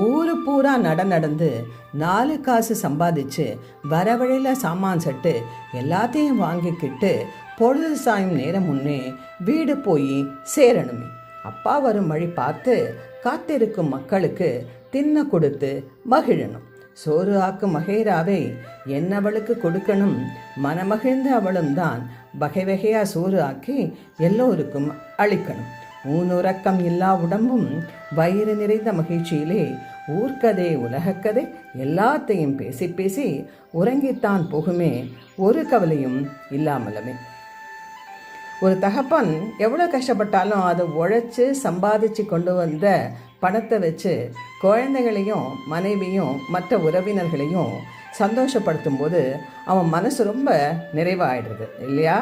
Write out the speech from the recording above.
ஊரு பூரா நடந்து 4 காசு சம்பாதிச்சு வர வழியில் சாமான் சட்டு எல்லாத்தையும் வாங்கிக்கிட்டு பொழுது சாயும் நேரம் முன்னே வீடு போய் சேரணுமே. அப்பா வரும் வழி பார்த்து காத்திருக்கும் மக்களுக்கு தின்ன கொடுத்து மகிழணும். சோறு ஆக்கும் மகேராவை என்னவளுக்கு கொடுக்கணும், மனமகிழ்ந்து அவளும் தான் வகை வகையா சோறு ஆக்கி எல்லோருக்கும் அளிக்கணும். ஊனுறக்கம் இல்லா உடம்பும் வயிறு நிறைந்த மகிழ்ச்சியிலே ஊர்க்கதை உலகக்கதை எல்லாத்தையும் பேசி பேசி உறங்கித்தான் போகுமே, ஒரு கவலையும் இல்லாமலுமே. ஒரு தகப்பன் எவ்வளோ கஷ்டப்பட்டாலும் அதை உழைச்சி சம்பாதிச்சு கொண்டு வந்த பணத்தை வச்சு குழந்தைகளையும் மனைவியும் மற்ற உறவினர்களையும் சந்தோஷப்படுத்தும் போது அவன் மனசு ரொம்ப நிறைவாயிடுறது இல்லையா?